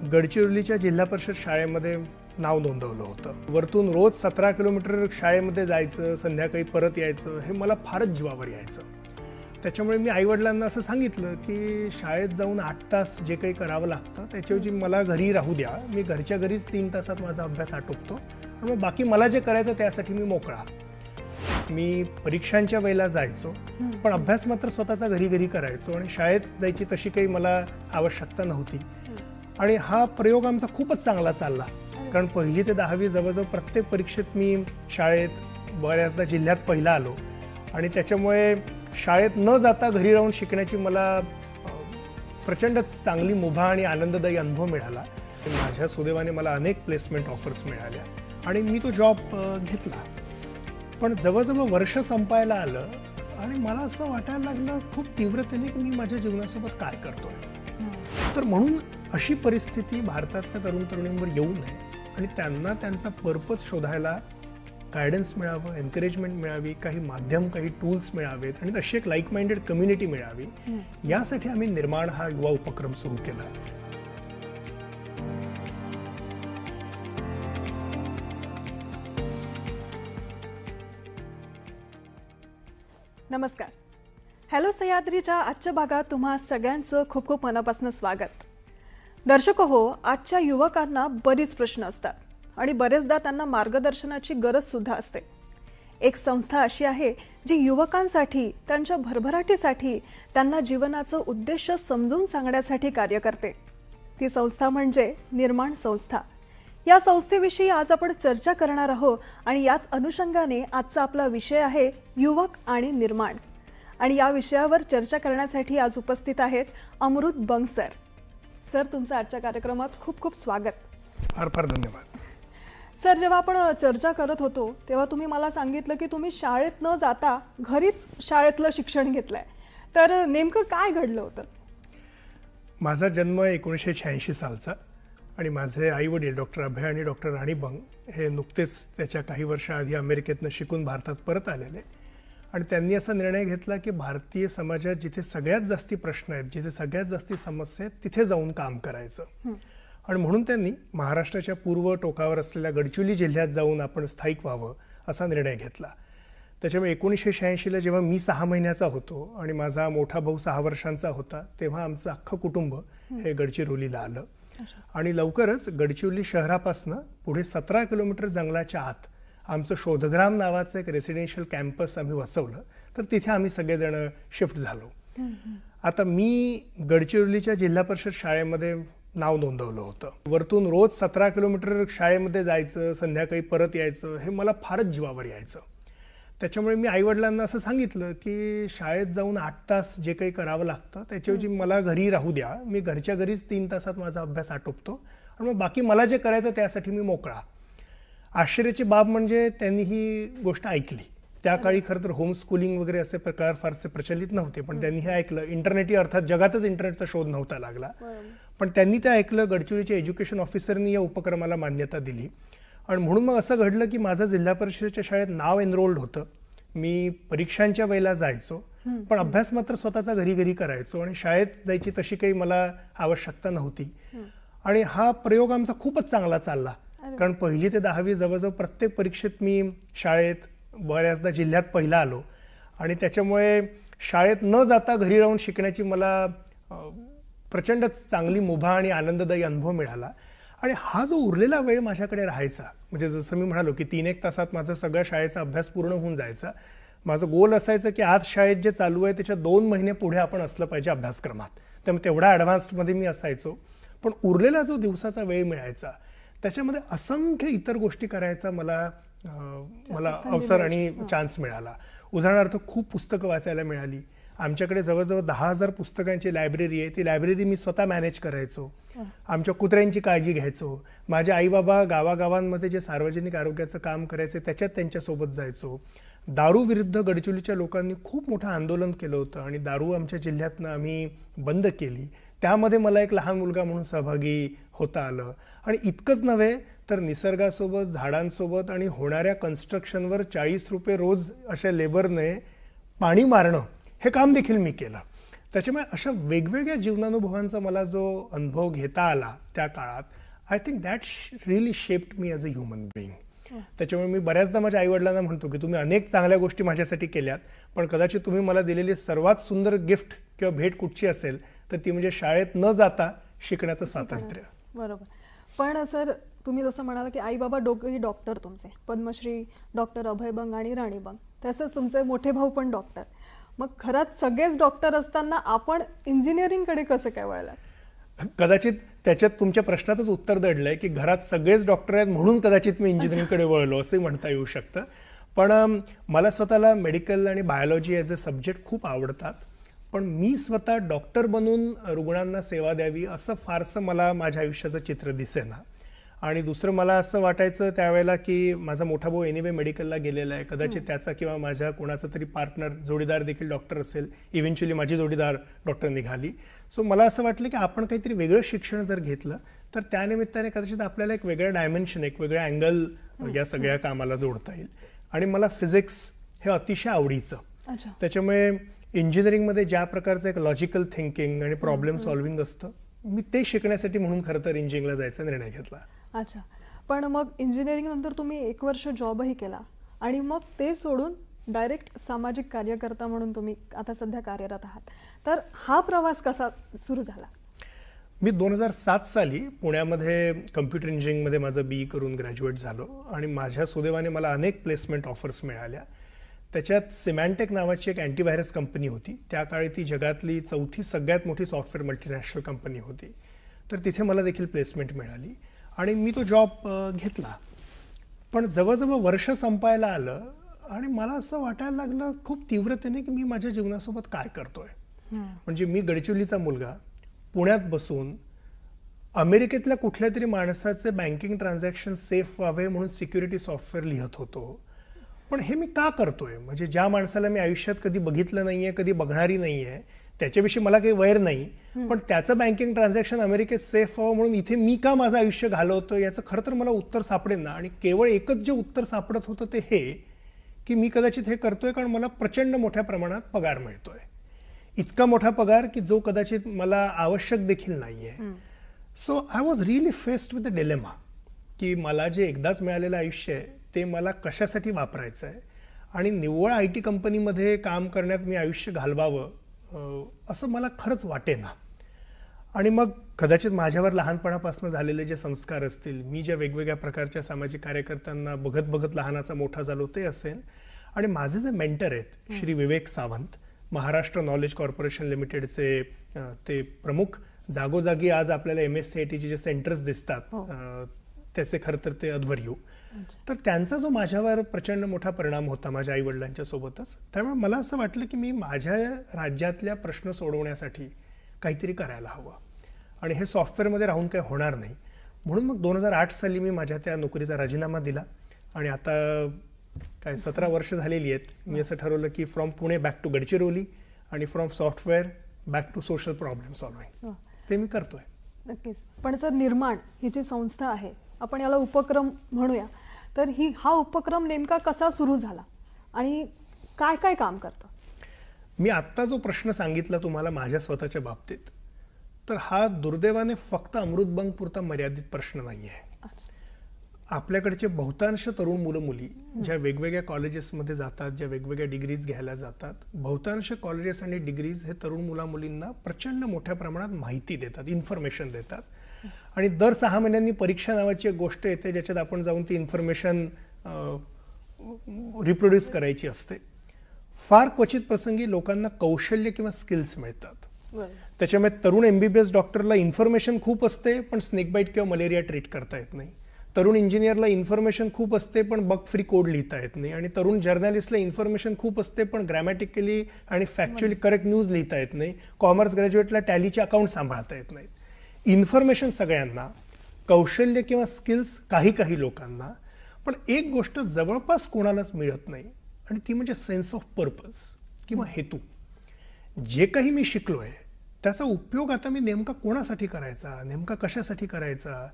गडचिरोलीच्या जिल्हा परिषद शाळेमध्ये नाव नोंदवलं होतं। वरतून रोज 17 किलोमीटर शाळेमध्ये जायचं, संध्याकाळी परत यायचं, हे मला फारच जीवावर यायचं। त्याच्यामुळे मी आईवडिलांना असं सांगितलं की शाळेत जाऊन 8 तास जे काही करावं लागतं त्याच्याऐवजी मला घरी राहू द्या, मी घरच्या घरीच 3 तासात माझा अभ्यास आटोपतो आणि मग बाकी मला जे करायचं त्यासाठी मी मोकळा। मी परीक्षांच्या वेळेला जायचो, पण अभ्यास मात्र स्वतःचा घरी करायचो आणि शाळेत जायची तशी काही मला आवश्यकता नव्हती। आणि हा प्रयोग आमचा खूपच चांगला चालला, कारण पहिली ते 10वी जवळजवळ प्रत्येक परीक्षेत मी शाळेत बऱ्याचदा जिल्ह्यात पहिला आलो आणि त्याच्यामुळे शाळेत न जाता घरी राहून शिकण्याची मला प्रचंड चांगली मुभा आणि आनंददायी अनुभव मिळाला। माझ्या सुदैवाने मला अनेक प्लेसमेंट ऑफर्स मिळाल्या आणि मी तो जॉब घेतला। पण जवळजवळ वर्ष संपायला आलं आणि मला असं वाटायला लागलं खूप तीव्रतेने की मी माझ्या जीवनासोबत काय करतोय। तर म्हणून अशी परिस्थिती भारतातल्या तरुण तरुणींवर येऊ नये आणि त्यांना त्यांचा पर्पज शोधायला गायडन्स मिळावं, एनकरेजमेंट मिळावी, काही माध्यम, काही टूल्स मिळावेत आणि तशी एक लाईक माइंडेड कम्युनिटी मिळावी, यासाठी आम्ही निर्माण हा युवा उपक्रम सुरू केला। नमस्कार, हॅलो सह्याद्रीच्या आजच्या भागात तुम्हा सगळ्यांचं खूप खूप मनापासून स्वागत। दर्शक हो, आजच्या युवकांना बरीच प्रश्न असतात आणि बरेचदा त्यांना मार्गदर्शनाची गरज सुद्धा असते। एक संस्था अशी आहे जी युवकांसाठी, त्यांच्या भरभराटीसाठी, त्यांना जीवनाचं उद्देश समजून सांगण्यासाठी कार्य करते। ती संस्था म्हणजे निर्माण संस्था। या संस्थेविषयी आज आपण चर्चा करणार आहोत आणि याच अनुषंगाने आजचा आपला विषय आहे युवक आणि निर्माण। आणि या विषयावर चर्चा करण्यासाठी आज उपस्थित आहेत अमृत बंग सर। सर, तुमचं आजच्या कार्यक्रमात खूप खूप स्वागत। फार फार धन्यवाद। सर, जेव्हा आपण चर्चा करत होतो तेव्हा तुम्ही मला सांगितलं की तुम्ही शाळेत न जाता घरीच शाळेतलं शिक्षण घेतलंय, तर नेमकं काय घडलं होतं? माझा जन्म 1986 सालचा आणि माझे आई वडील डॉक्टर अभय आणि डॉक्टर राणी बंग हे नुकतेच त्याच्या काही वर्षाआधी अमेरिकेतनं शिकून भारतात परत आलेले आणि त्यांनी असा निर्णय घेतला की भारतीय समाजात जिथे सगळ्यात जास्ती प्रश्न आहेत, जिथे सगळ्यात जास्ती समस्या आहेत, तिथे जाऊन काम करायचं। आणि म्हणून त्यांनी महाराष्ट्राच्या पूर्व टोकावर असलेल्या गडचिरोली जिल्ह्यात जाऊन आपण स्थायिक व्हावं असा निर्णय घेतला। त्याच्यामुळे 1986ला जेव्हा मी 6 महिन्याचा होतो आणि माझा मोठा भाऊ 6 वर्षांचा होता, तेव्हा आमचं अख्खं कुटुंब हे गडचिरोलीला आलं आणि लवकरच गडचिरोली शहरापासून पुढे 17 किलोमीटर जंगलाच्या आत आमचं शोधग्राम नावाचं एक रेसिडेन्शियल कॅम्पस आम्ही वसवलं, तर तिथे आम्ही सगळेजण शिफ्ट झालो। आता मी गडचिरोलीच्या जिल्हा परिषद शाळेमध्ये नाव नोंदवलं होतं। वरतून रोज 17 किलोमीटर शाळेमध्ये जायचं, संध्याकाळी परत यायचं, हे मला फारच जीवावर यायचं। त्याच्यामुळे मी आईवडिलांना असं सांगितलं की शाळेत जाऊन 8 तास जे काही करावं लागतं त्याच्याऐवजी मला घरी राहू द्या, मी घरच्या घरीच 3 तासात माझा अभ्यास आटोपतो आणि मग बाकी मला जे करायचं त्यासाठी मी मोकळा। आश्चर्याची बाब म्हणजे त्यांनी ही गोष्ट ऐकली। त्या काळी खरं तर होम स्कूलिंग वगैरे असे प्रकार फारसे प्रचलित नव्हते, पण त्यांनी हे ऐकलं। इंटरनेटही अर्थात जगातच इंटरनेटचा शोध नव्हता लागला, पण त्यांनी ते ऐकलं। गडचिरोलीच्या एज्युकेशन ऑफिसरनी या उपक्रमाला मान्यता दिली आणि म्हणून मग असं घडलं की माझं जिल्हा परिषदेच्या शाळेत नाव एनरोल्ड होतं। मी परीक्षांच्या वेळेला जायचो, पण अभ्यास मात्र स्वतःचा घरी करायचो आणि शाळेत जायची तशी काही मला आवश्यकता नव्हती। आणि हा प्रयोग आमचा खूपच चांगला चालला, कारण पहिली ते 10वी जवळजवळ प्रत्येक परीक्षेत मी शाळेत बऱ्याचदा जिल्ह्यात पहिला आलो आणि त्याच्यामुळे शाळेत न जाता घरी राहून शिकण्याची मला प्रचंड चांगली मुभा आणि आनंददायी अनुभव मिळाला। आणि हा जो उरलेला वेळ माझ्याकडे राहायचा, म्हणजे जसं मी म्हणालो की 3-1 तासात माझा सगळा शाळेचा अभ्यास पूर्ण होऊन जायचा। माझं गोल असायचं की आज शाळेत जे चालू आहे त्याच्या 2 महिने पुढे आपण असलं पाहिजे अभ्यासक्रमात, त्यामुळे तेवढा ॲडव्हान्स्डमध्ये मी असायचो। पण उरलेला जो दिवसाचा वेळ मिळायचा त्याच्यामध्ये असंख्य इतर गोष्टी करायचा मला अवसर आणि चान्स मिळाला। उदाहरणार्थ खूप पुस्तकं वाचायला मिळाली। आमच्याकडे जवळजवळ 10,000 पुस्तकांची लायब्ररी आहे, ती लायब्ररी मी स्वतः मॅनेज करायचो। आमच्या कुत्र्यांची काळजी घ्यायचो। माझे आई बाबा गावागावांमध्ये जे सार्वजनिक आरोग्याचं काम करायचे त्याच्यात त्यांच्यासोबत जायचो। दारू विरुद्ध गडचिरोलीच्या लोकांनी खूप मोठं आंदोलन केलं होतं आणि दारू आमच्या जिल्ह्यातनं आम्ही बंद केली। त्यामध्ये मला एक लहान मुलगा म्हणून सहभागी होता आलं। आणि इतकंच नव्हे तर निसर्गासोबत, झाडांसोबत आणि होणाऱ्या कन्स्ट्रक्शनवर 40 रुपये रोज अशा लेबरने पाणी मारणं हे काम देखील मी केलं। त्याच्यामुळे अशा वेगवेगळ्या जीवनानुभवांचा मला जो अनुभव घेता आला त्या काळात, I think that really shaped me as a human being. त्याच्यामुळे मी बऱ्याचदा माझ्या आईवडिलांना म्हणतो की तुम्ही अनेक चांगल्या गोष्टी माझ्यासाठी केल्यात, पण कदाचित तुम्ही मला दिलेली सर्वात सुंदर गिफ्ट किंवा भेट कुठची असेल तर ती म्हणजे शाळेत न जाता शिकण्याचं स्वातंत्र्य. बरोबर. पण सर, तुम्ही जसं म्हणाला की आई बाबा दोघेही डॉक्टर तुमचे, पद्मश्री डॉक्टर अभय बंग आणि राणी बंग, तसंच तुमचे मोठे भाऊ पण डॉक्टर. मग घरात सगळेच डॉक्टर असताना आपण इंजिनिअरिंगकडे कसं काय वळलात? कदाचित त्याच्यात तुमच्या प्रश्नातच उत्तर दडलंय की घरात सगळेच डॉक्टर आहेत म्हणून कदाचित मी इंजिनिअरिंगकडे वळलो असंही म्हणता येऊ शकतं. पण मला स्वतःला मेडिकल आणि बायोलॉजी ॲज अ सब्जेक्ट खूप आवडतात, पण मी स्वतः डॉक्टर बनून रुग्णांना सेवा द्यावी असं फारसं मला माझ्या आयुष्याचं चित्र दिसेना. आणि दुसरं मला असं वाटायचं त्यावेळेला की माझा मोठा भाऊ एनिवे मेडिकलला गेलेला आहे, कदाचित त्याचा किंवा माझ्या कोणाचा तरी पार्टनर जोडीदार देखील डॉक्टर असेल. इव्हेंच्युअली माझी जोडीदार डॉक्टर निघाली. सो मला असं वाटलं की आपण काहीतरी वेगळं शिक्षण जर घेतलं तर त्यानिमित्ताने कदाचित आपल्याला एक वेगळं डायमेन्शन, एक वेगळं अँगल या सगळ्या कामाला जोडता येईल. आणि मला फिजिक्स हे अतिशय आवडीचं. त्याच्यामुळे इंजिनिअरिंगमध्ये ज्या प्रकारचं एक लॉजिकल थिंकिंग आणि प्रॉब्लेम सॉल्व्हिंग असतं, मी ते शिकण्यासाठी म्हणून खरं तर इंजिनिअरिंगला जायचा निर्णय घेतला. अच्छा. पण मग इंजिनिअरिंग नंतर तुम्ही 1 वर्ष जॉबही केला आणि मग ते सोडून डायरेक्ट सामाजिक कार्यकर्ता म्हणून तुम्ही आता सध्या कार्यरत आहात. तर हा प्रवास कसा सुरू झाला? मी 2007 साली पुण्यामध्ये कम्प्युटर इंजिनिअरिंगमध्ये माझं BE करून ग्रॅज्युएट झालो आणि माझ्या सुदैवाने मला अनेक प्लेसमेंट ऑफर्स मिळाल्या. त्याच्यात सिमॅन्टेक नावाची एक अँटीव्हायरस कंपनी होती. त्या काळी ती जगातली 4थी सगळ्यात मोठी सॉफ्टवेअर मल्टीनॅशनल कंपनी होती. तर तिथे मला देखील प्लेसमेंट मिळाली आणि मी तो जॉब घेतला. पण जवळजवळ वर्ष संपायला आलं आणि मला असं वाटायला लागलं खूप तीव्रतेने की मी माझ्या जीवनासोबत काय करतोय. म्हणजे मी गडचिरोलीचा मुलगा पुण्यात बसून अमेरिकेतल्या कुठल्या तरी माणसाचे बँकिंग ट्रान्झॅक्शन सेफ व्हावे म्हणून सिक्युरिटी सॉफ्टवेअर लिहत होतो. पण हे मी का करतोय? म्हणजे ज्या माणसाला मी आयुष्यात कधी बघितलं नाहीये, कधी बघणारी नाहीये, त्याच्याविषयी मला काही वैर नाही, पण त्याचं बँकिंग ट्रान्झॅक्शन अमेरिकेत सेफ व्हावं म्हणून इथे मी का माझं आयुष्य घालवतोय याचं खरं तर मला उत्तर सापडेल ना. आणि केवळ एकच जे उत्तर सापडत होतं ते हे की मी कदाचित हे करतोय कारण मला प्रचंड मोठ्या प्रमाणात पगार मिळतोय. इतका मोठा पगार की जो कदाचित मला आवश्यक देखील नाहीये. So I was really faced with the dilemma की मला जे एकदाच मिळालेलं आयुष्य आहे ते मला कशासाठी वापरायचं आहे आणि निव्वळ IT कंपनीमध्ये काम करण्यात मी आयुष्य घालवावं असं मला खरंच वाटेना. आणि मग कदाचित माझ्यावर लहानपणापासून झालेले जे संस्कार असतील, मी ज्या वेगवेगळ्या प्रकारच्या सामाजिक कार्यकर्त्यांना बघत बघत लहानाचा मोठा झालो ते असेल, आणि माझे जे मेंटर आहेत श्री विवेक सावंत, महाराष्ट्र नॉलेज कॉर्पोरेशन लिमिटेडचे ते प्रमुख, जागोजागी आज आपल्याला MSCITचे जे सेंटर्स दिसतात त्याचे खरं तर ते अध्वर्यू. तर त्यांचा जो माझ्यावर प्रचंड मोठा परिणाम होता माझ्या आई वडिलांच्या सोबतच, त्यामुळे मला असं वाटलं की मी माझ्या राज्यातल्या प्रश्न सोडवण्यासाठी काहीतरी करायला हवं आणि हे सॉफ्टवेअरमध्ये राहून काही होणार नाही. म्हणून मग 2008 साली मी माझ्या त्या नोकरीचा राजीनामा दिला आणि आता काय 17 वर्ष झालेली आहेत. मी असं ठरवलं की from Pune back to Gadchiroli आणि from software back to social problem solving ते मी करतोय. नक्कीच. पण सर, निर्माण ही जी संस्था आहे, आपण याला उपक्रम म्हणूया, तर हा उपक्रम नेमका कसा सुरू झाला आणि काय काय काम करतं? मी आत्ता जो प्रश्न सांगितला तुम्हाला माझ्या स्वतःच्या बाबतीत, तर हा दुर्दैवाने फक्त अमृतबंग पुरता मर्यादित प्रश्न नाही आहे. आपल्याकडचे बहुतांश तरुण मुलं मुली ज्या वेगवेगळ्या कॉलेजेसमध्ये जातात, ज्या वेगवेगळ्या डिग्रीज घ्यायला जातात, बहुतांश कॉलेजेस आणि डिग्रीज हे तरुण मुला मुलींना प्रचंड मोठ्या प्रमाणात माहिती देतात, इन्फॉर्मेशन देतात. आणि दर 6 महिन्यांनी परीक्षा नावाची एक गोष्ट येते ज्याच्यात आपण जाऊन ती इन्फॉर्मेशन रिप्रोड्यूस करायची असते. फार क्वचित प्रसंगी लोकांना कौशल्य किंवा स्किल्स मिळतात. त्याच्यामुळे तरुण MBBS डॉक्टरला इन्फॉर्मेशन खूप असते पण स्नेक बाईट किंवा मलेरिया ट्रीट करता येत नाही. तरुण इंजिनियरला इन्फॉर्मेशन खूप असते पण बग फ्री कोड लिहिता येत नाही. आणि तरुण जर्नलिस्टला इन्फॉर्मेशन खूप असते पण ग्रॅमॅटिकली आणि फॅक्च्युअली करेक्ट न्यूज लिहिता येत नाही. कॉमर्स ग्रॅज्युएटला टॅलीचे अकाउंट सांभाळता येत नाहीत. इन्फॉर्मेशन सगळ्यांना, कौशल्य किंवा स्किल्स काही लोकांना, पण एक गोष्ट जवळपास कोणालाच मिळत नाही आणि ती म्हणजे सेन्स ऑफ पर्पज किंवा हेतू. जे काही मी शिकलोय त्याचा उपयोग आता मी नेमका कोणासाठी करायचा, नेमका कशासाठी करायचा,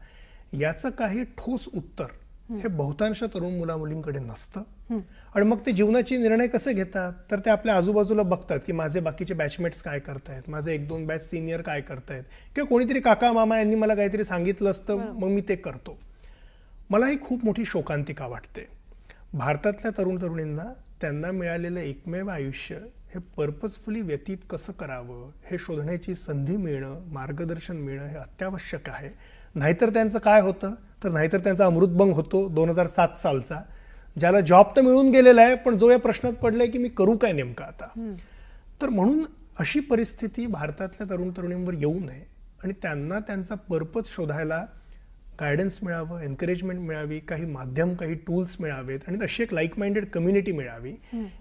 याचं काही ठोस उत्तर हे बहुतांश तरुण मुलामुलींकडे नसतं. आणि मग ते जीवनाचे निर्णय कसे घेतात तर ते आपल्या आजूबाजूला बघतात की माझे बाकीचे बॅचमेट्स काय करतायत, माझे 1-2 बॅच सिनियर काय करतायत, किंवा कोणीतरी काका मामा यांनी मला काहीतरी सांगितलं असतं मग मी ते करतो. मला ही खूप मोठी शोकांतिका वाटते. भारतातल्या तरुण तरुणींना त्यांना मिळालेलं एकमेव आयुष्य हे पर्पजफुली व्यतीत कसं करावं हे शोधण्याची संधी मिळणं, मार्गदर्शन मिळणं हे अत्यावश्यक आहे. नाहीतर त्यांचं काय होतं तर नाहीतर त्यांचा अमृतभंग होतो 2007 सालचा, ज्याला जॉब तर मिळून गेलेला आहे पण जो या प्रश्नात पडलाय की मी करू काय नेमकं आता. तर म्हणून अशी परिस्थिती भारतातल्या तरुण तरुणींवर येऊ नये आणि त्यांना त्यांचा पर्पज शोधायला गायडन्स मिळावं, एनकरेजमेंट मिळावी, काही माध्यम, काही टूल्स मिळावेत आणि तशी एक लाईक माइंडेड कम्युनिटी मिळावी,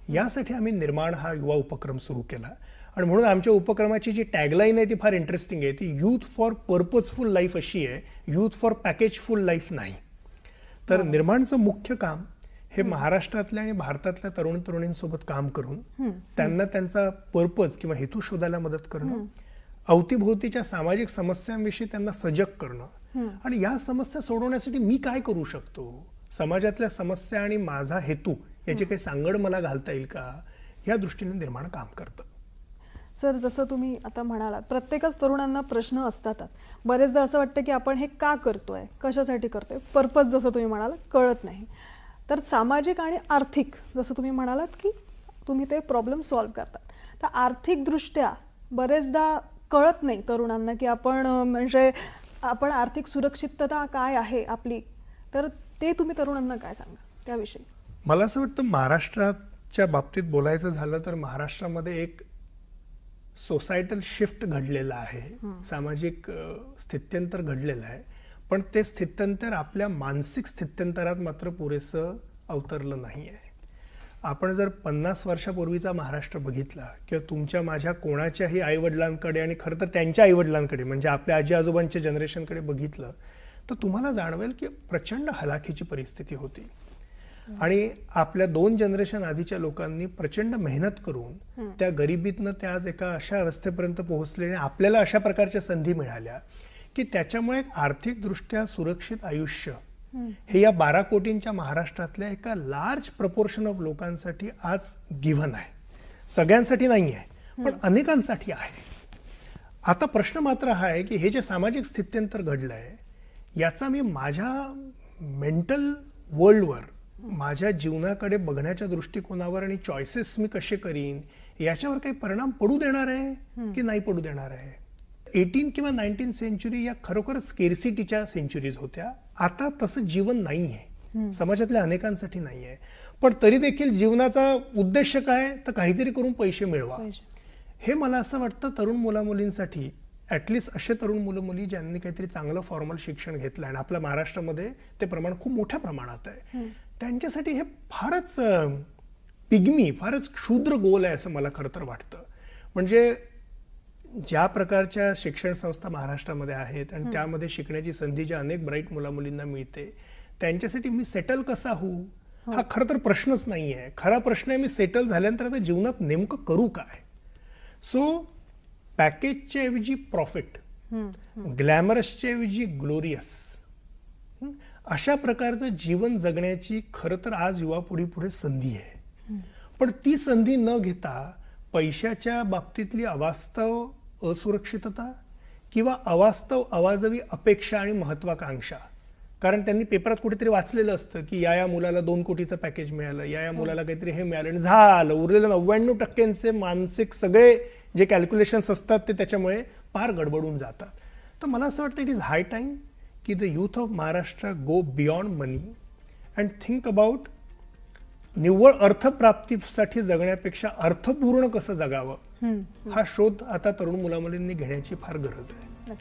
यासाठी आम्ही निर्माण हा युवा उपक्रम सुरू केला. आणि म्हणून आमच्या उपक्रमाची जी टॅगलाईन आहे ती फार इंटरेस्टिंग आहे. ती यूथ फॉर पर्पजफुल लाईफ अशी आहे, यूथ फॉर पॅकेजफुल लाईफ नाही. तर निर्माणचं मुख्य काम हे महाराष्ट्रातल्या आणि भारतातल्या तरुण तरुणींसोबत काम करून त्यांना त्यांचा पर्पज किंवा हेतू शोधायला मदत करणं, अवतीभोवतीच्या सामाजिक समस्यांविषयी त्यांना सजग करणं आणि या समस्या सोडवण्यासाठी मी काय करू शकतो, समाजातल्या समस्या आणि माझा हेतू याची काही सांगड मला घालता येईल का, या दृष्टीने निर्माण काम करतं. सर, जसं तुम्ही आता म्हणालात प्रत्येकच तरुणांना प्रश्न असतातच. बरेचदा असं वाटतं की आपण हे का करतोय, कशासाठी करतोय, पर्पज जसं तुम्ही म्हणालात कळत नाही. तर सामाजिक आणि आर्थिक जसं तुम्ही म्हणालात की तुम्ही ते प्रॉब्लेम सॉल्व्ह करतात, तर आर्थिकदृष्ट्या बरेचदा कळत नाही तरुणांना की आपण आर्थिक सुरक्षितता काय आहे आपली. तर ते तुम्ही तरुणांना काय सांगा त्याविषयी? मला असं वाटतं महाराष्ट्राच्या बाबतीत बोलायचं झालं तर महाराष्ट्रामध्ये एक सोसायटल शिफ्ट घडलेला आहे, सामाजिक स्थित्यंतर घडलेलं आहे. पण ते स्थित्यंतर आपल्या मानसिक स्थित्यंतरात मात्र पुरेसं अवतरलं नाही आहे. आपण जर 50 वर्षापूर्वीचा महाराष्ट्र बघितला किंवा तुमच्या माझ्या कोणाच्याही आईवडिलांकडे आणि खरं तर त्यांच्या आईवडिलांकडे म्हणजे आपल्या आजी आजोबांच्या जनरेशनकडे बघितलं तर तुम्हाला जाणवेल की प्रचंड हलाखीची परिस्थिती होती. आणि आपल्या 2 जनरेशन आधीच्या लोकांनी प्रचंड मेहनत करून त्या गरिबीतनं त्या आज एका अशा अवस्थेपर्यंत पोहोचले आणि आपल्याला अशा प्रकारच्या संधी मिळाल्या की त्याच्यामुळे आर्थिकदृष्ट्या सुरक्षित आयुष्य हे या 12 कोटींच्या महाराष्ट्रातल्या एका लार्ज प्रपोर्शन ऑफ लोकांसाठी आज गिव्हन आहे. सगळ्यांसाठी नाही आहे पण अनेकांसाठी आहे. आता प्रश्न मात्र हा आहे की हे जे सामाजिक स्थित्यंतर घडलंय याचा मी माझ्या मेंटल वर्ल्डवर, माझ्या जीवनाकडे बघण्याच्या दृष्टिकोनावर आणि चॉईसेस मी कसे करीन याच्यावर काही परिणाम पडू देणार आहे की नाही पडू देणार आहे. 18 किंवा 19 सेंचुरी या खरोखर स्केर्सिटीच्या सेंचुरीज होत्या. आता तसं जीवन नाही आहे, समाजातल्या अनेकांसाठी नाही आहे. पण तरी देखील जीवनाचा उद्देश काय तर काहीतरी करून पैसे मिळवा. हे मला असं वाटतं तरुण मुलामुलींसाठी, ॲटलिस्ट असे तरुण मुलं मुली ज्यांनी काहीतरी चांगलं फॉर्मल शिक्षण घेतलं आणि आपल्या महाराष्ट्रामध्ये ते प्रमाण खूप मोठ्या प्रमाणात आहे, त्यांच्यासाठी हे फारच पिग्मी, फारच क्षुद्र गोल आहे असं मला खरं तर वाटतं. म्हणजे ज्या प्रकारच्या शिक्षण संस्था महाराष्ट्रामध्ये आहेत आणि त्यामध्ये शिकण्याची संधी ज्या अनेक ब्राईट मुलामुलींना मिळते त्यांच्यासाठी मी सेटल कसा होऊ हा खरं तर प्रश्नच नाही आहे. खरा प्रश्न आहे मी सेटल झाल्यानंतर आता जीवनात नेमकं करू काय. सो पॅकेजच्या ऐवजी प्रॉफिट, ग्लॅमरसच्या ऐवजी ग्लोरियस, अशा प्रकारचं जीवन जगण्याची खरं तर आज युवा पुढे संधी आहे. पण ती संधी न घेता पैशाच्या बाबतीतली अवास्तव असुरक्षितता किंवा अवास्तव अवाजवी अपेक्षा आणि महत्वाकांक्षा, कारण त्यांनी पेपरात कुठेतरी वाचलेलं असतं की या मुलाला 2 कोटीचं पॅकेज मिळालं, या मुलाला काहीतरी हे मिळालं आणि झालं, उरलेलं 99% मानसिक सगळे जे कॅल्क्युलेशन्स असतात ते त्याच्यामुळे फार गडबडून जातात. तर मला असं वाटतं इट इज हाय टाइम की the youth of Maharashtra go beyond money and think about निव्वळ अर्थप्राप्तीसाठी जगण्यापेक्षा अर्थपूर्ण कसं जगावं हा शोध आता तरुण मुलामुलींनी घेण्याची फार गरज आहे.